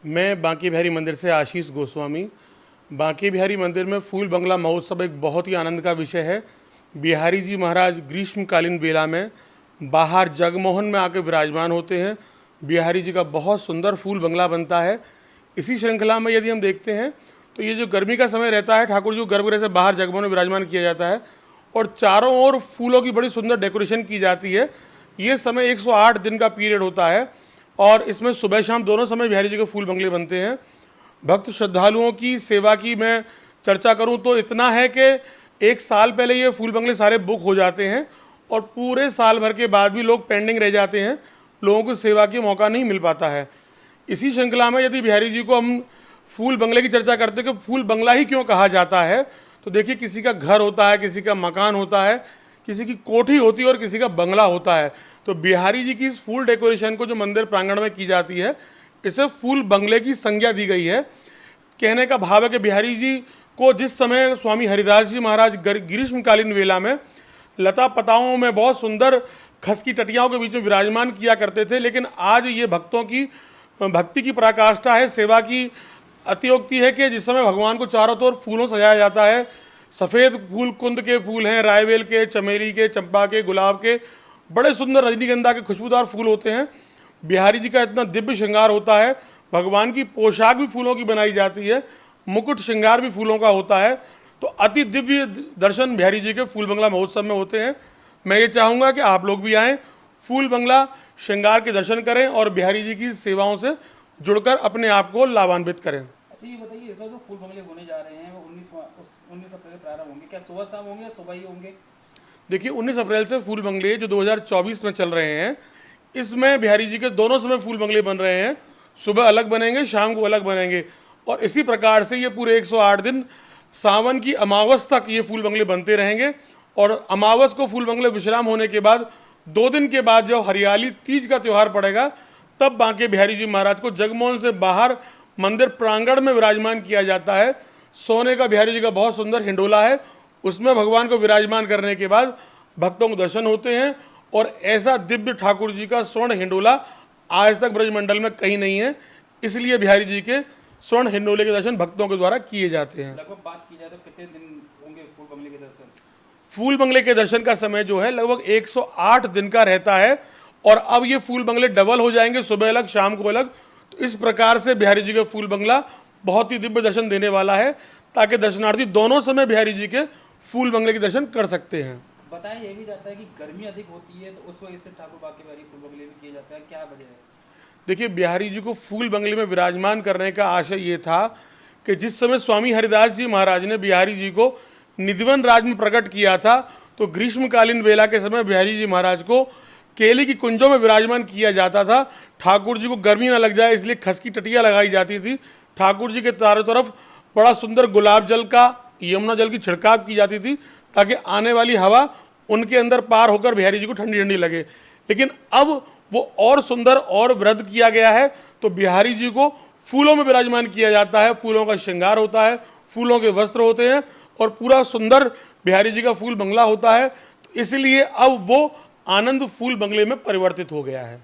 मैं बांके बिहारी मंदिर से आशीष गोस्वामी। बांके बिहारी मंदिर में फूल बंगला महोत्सव एक बहुत ही आनंद का विषय है। बिहारी जी महाराज ग्रीष्मकालीन बेला में बाहर जगमोहन में आकर विराजमान होते हैं। बिहारी जी का बहुत सुंदर फूल बंगला बनता है। इसी श्रृंखला में यदि हम देखते हैं तो ये जो गर्मी का समय रहता है, ठाकुर जी को गर्भगृह से बाहर जगमोहन में विराजमान किया जाता है और चारों ओर फूलों की बड़ी सुंदर डेकोरेशन की जाती है। ये समय 108 दिन का पीरियड होता है और इसमें सुबह शाम दोनों समय बिहारी जी के फूल बंगले बनते हैं। भक्त श्रद्धालुओं की सेवा की मैं चर्चा करूं तो इतना है कि एक साल पहले ये फूल बंगले सारे बुक हो जाते हैं और पूरे साल भर के बाद भी लोग पेंडिंग रह जाते हैं, लोगों को सेवा की मौका नहीं मिल पाता है। इसी श्रृंखला में यदि बिहारी जी को हम फूल बंगले की चर्चा करते हैं कि फूल बंगला ही क्यों कहा जाता है, तो देखिए किसी का घर होता है, किसी का मकान होता है, किसी की कोठी होती है और किसी का बंगला होता है। तो बिहारी जी की इस फूल डेकोरेशन को जो मंदिर प्रांगण में की जाती है, इसे फूल बंगले की संज्ञा दी गई है। कहने का भाव है कि बिहारी जी को जिस समय स्वामी हरिदास जी महाराज ग्रीष्मकालीन वेला में लता पताओं में बहुत सुंदर खस की टटियाओं के बीच में विराजमान किया करते थे, लेकिन आज ये भक्तों की भक्ति की पराकाष्ठा है, सेवा की अतियोक्ति है कि जिस समय भगवान को चारों तरफ फूलों सजाया जाता है। सफ़ेद फूल कुंद के फूल हैं, रायवेल के, चमेली के, चंपा के, गुलाब के, बड़े सुंदर रजनीगंधा के खुशबूदार फूल होते हैं। बिहारी जी का इतना दिव्य श्रृंगार होता है। भगवान की पोशाक भी फूलों की बनाई जाती है, मुकुट श्रृंगार भी फूलों का होता है। तो अति दिव्य दर्शन बिहारी जी के फूल बंगला महोत्सव में होते हैं। मैं ये चाहूँगा कि आप लोग भी आएँ, फूल बंगला श्रृंगार के दर्शन करें और बिहारी जी की सेवाओं से जुड़कर अपने आप को लाभान्वित करें। अच्छा, ये बताइए, इस बार जो फूल बंगले होने जा रहे हैं वो 19 अप्रैल से प्रारंभ होंगे, क्या सुबह शाम होंगे या सुबह ही होंगे? देखिए 19 अप्रैल से फूल बंगले जो 2024 में चल रहे हैं, इसमें बिहारी जी के दोनों समय फूल बंगले बन रहे हैं। सुबह अलग बनेंगे, शाम को अलग बनेंगे और इसी प्रकार से ये पूरे 108 दिन सावन की अमावस तक ये फूल बंगले बनते रहेंगे। और अमावस को फूल बंगले विश्राम होने के बाद 2 दिन के बाद जब हरियाली तीज का त्यौहार पड़ेगा, तब बांके बिहारी जी महाराज को जगमोहन से बाहर मंदिर प्रांगण में विराजमान किया जाता है। सोने का बिहारी जी का बहुत सुंदर हिंडोला है, उसमें भगवान को विराजमान करने के बाद भक्तों को दर्शन होते हैं। और ऐसा दिव्य ठाकुर जी का स्वर्ण हिंडोला आज तक ब्रजमंडल में कहीं नहीं है, इसलिए बिहारी जी के स्वर्ण हिंडोले के दर्शन भक्तों के द्वारा किए जाते हैं। लगभग बात की जाए तो कितने दिन होंगे फूल बंगले के दर्शन? फूल बंगले के दर्शन का समय जो है लगभग 108 दिन का रहता है और अब ये फूल बंगले डबल हो जाएंगे, सुबह अलग शाम को अलग। तो इस प्रकार से बिहारी जी का फूल बंगला बहुत ही दिव्य दर्शन देने वाला है, ताकि दर्शनार्थी दोनों समय बिहारी जी के फूल बंगले के दर्शन कर सकते हैं। बताया ये भी जाता है कि गर्मी अधिक होती है तो उस वजह से ठाकुर बांके बिहारी फूल बंगले भी किए जाते हैं, क्या वजह है? देखिए बिहारी जी को फूल बंगले में विराजमान करने का आशय ये था कि जिस समय स्वामी हरिदास जी महाराज ने बिहारी जी को निधिवन राज में प्रकट किया था, तो ग्रीष्मकालीन बेला के समय बिहारी जी महाराज को केले की कुंजों में विराजमान किया जाता था। ठाकुर जी को गर्मी ना लग जाए इसलिए खस की टटियाँ लगाई जाती थी। ठाकुर जी के चारों तरफ बड़ा सुंदर गुलाब जल का, यमुना जल की छिड़काव की जाती थी, ताकि आने वाली हवा उनके अंदर पार होकर बिहारी जी को ठंडी ठंडी लगे। लेकिन अब वो और सुंदर और वृद्ध किया गया है, तो बिहारी जी को फूलों में विराजमान किया जाता है। फूलों का श्रृंगार होता है, फूलों के वस्त्र होते हैं और पूरा सुंदर बिहारी जी का फूल बंगला होता है। तो इसलिए अब वो आनंद फूल बंगले में परिवर्तित हो गया है।